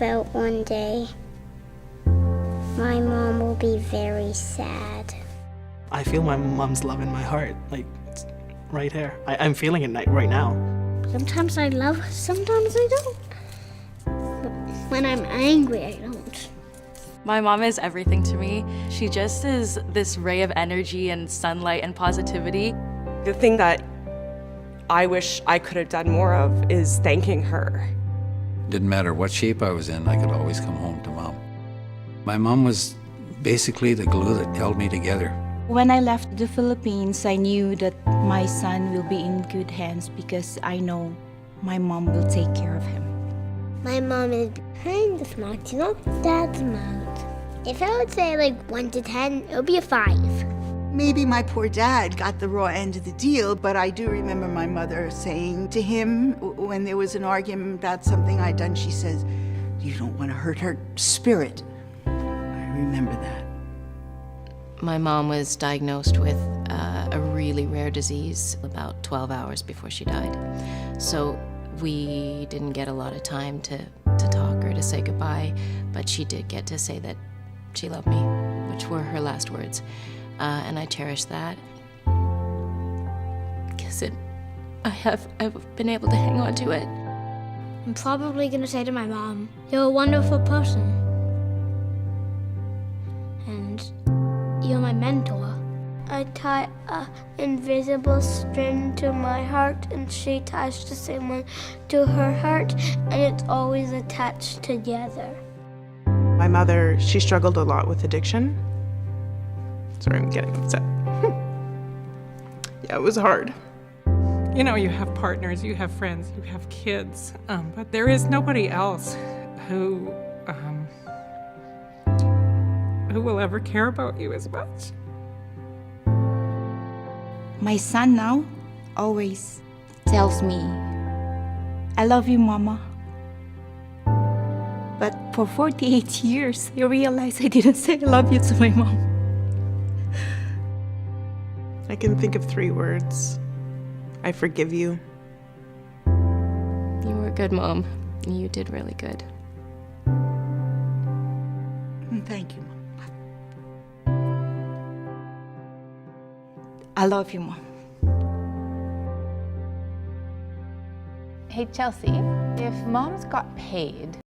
felt one day my mom will be very sad. I feel my mom's love in my heart, like it's right here. I'm feeling it right now. Sometimes I love her, sometimes I don't. But when I'm angry, I don't. My mom is everything to me. She just is this ray of energy and sunlight and positivity. The thing that I wish I could have done more of is thanking her. Didn't matter what shape I was in, I could always come home to Mom. My mom was basically the glue that held me together. When I left the Philippines, I knew that my son will be in good hands because I know my mom will take care of him. My mom is kind of smart. She's not that smart. If I would say like 1 to 10, it would be a 5. Maybe my poor dad got the raw end of the deal, but I do remember my mother saying to him when there was an argument about something I'd done, she says, "You don't want to hurt her spirit." I remember that. My mom was diagnosed with a really rare disease about 12 hours before she died. So we didn't get a lot of time to talk or to say goodbye, but she did get to say that she loved me, which were her last words. And I cherish that because I've been able to hang on to it. I'm probably gonna say to my mom, "You're a wonderful person. And you're my mentor." I tie an invisible string to my heart, and she ties the same one to her heart, and it's always attached together. My mother, she struggled a lot with addiction. Sorry, I'm getting upset. Yeah, it was hard. You know, you have partners, you have friends, you have kids, but there is nobody else who will ever care about you as much. My son now always tells me, "I love you, Mama." But for 48 years, I realized I didn't say I love you to my mom. I can think of 3 words. I forgive you. You were a good mom. You did really good. Thank you, Mom. I love you, Mom. Hey, Chelsea, if Mom's got paid